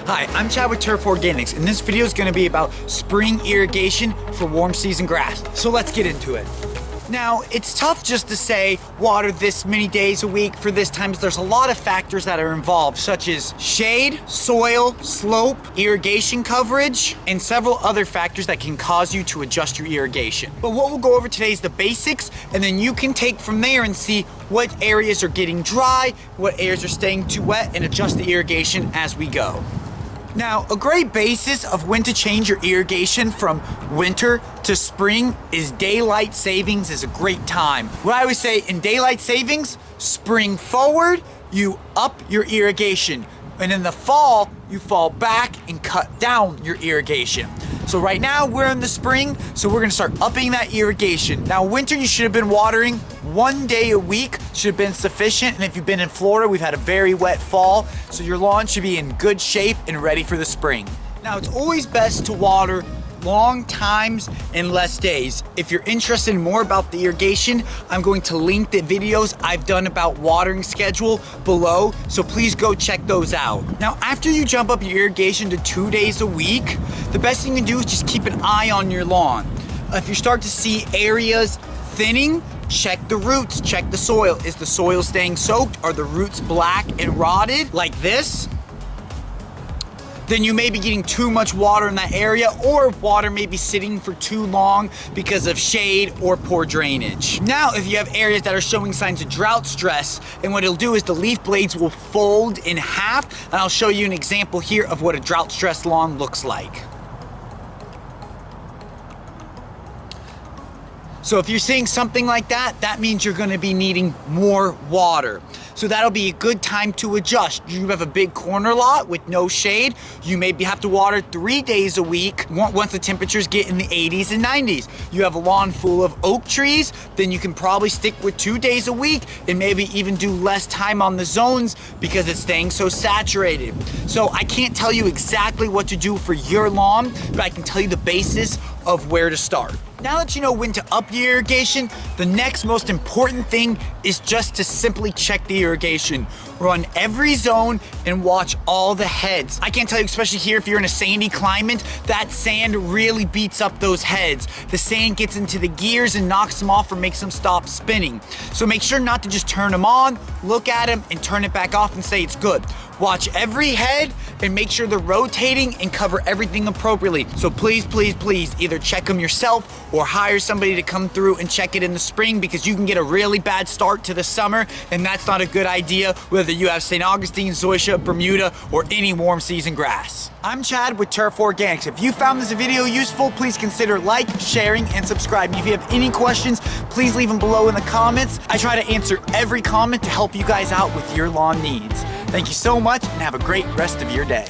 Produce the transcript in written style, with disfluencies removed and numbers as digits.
Hi, I'm Chad with Turf Organics, and this video is going to be about spring irrigation for warm season grass. So let's get into it. Now, it's tough just to say water this many days a week for this time. There's a lot of factors that are involved, such as shade, soil, slope, irrigation coverage, and several other factors that can cause you to adjust your irrigation. But what we'll go over today is the basics, and then you can take from there and see what areas are getting dry, what areas are staying too wet, and adjust the irrigation as we go. Now, a great basis of when to change your irrigation from winter to spring is daylight savings is a great time. What I would say in daylight savings, spring forward, you up your irrigation. And in the fall, you fall back and cut down your irrigation. So right now we're in the spring, so we're gonna start upping that irrigation. Now winter, you should have been watering 1 day a week, should have been sufficient. And if you've been in Florida, we've had a very wet fall, so your lawn should be in good shape and ready for the spring. Now it's always best to water long times and less days. If you're interested in more about the irrigation, I'm going to link the videos I've done about watering schedule below, so please go check those out. Now, after you jump up your irrigation to 2 days a week, the best thing you can do is just keep an eye on your lawn. If you start to see areas thinning, check the roots, check the soil. Is the soil staying soaked? Are the roots black and rotted like this? Then you may be getting too much water in that area, or water may be sitting for too long because of shade or poor drainage. Now, if you have areas that are showing signs of drought stress, and what it'll do is the leaf blades will fold in half, and I'll show you an example here of what a drought stressed lawn looks like. So if you're seeing something like that, that means you're gonna be needing more water. So that'll be a good time to adjust. You have a big corner lot with no shade, you maybe have to water 3 days a week once the temperatures get in the 80s and 90s. You have a lawn full of oak trees, then you can probably stick with 2 days a week and maybe even do less time on the zones because it's staying so saturated. So I can't tell you exactly what to do for your lawn, but I can tell you the basis of where to start. Now that you know when to up your irrigation, the next most important thing is just to simply check the irrigation. Run every zone and watch all the heads. I can't tell you, especially here if you're in a sandy climate, that sand really beats up those heads. The sand gets into the gears and knocks them off or makes them stop spinning. So make sure not to just turn them on, look at them and turn it back off and say it's good. Watch every head and make sure they're rotating and cover everything appropriately. So please, please, please either check them yourself or hire somebody to come through and check it in the spring, because you can get a really bad start to the summer and that's not a good idea whether you have St. Augustine, Zoysia, Bermuda, or any warm season grass. I'm Chad with Turf Organics. If you found this video useful, please consider like, sharing, and subscribing. If you have any questions, please leave them below in the comments. I try to answer every comment to help you guys out with your lawn needs. Thank you so much and have a great rest of your day.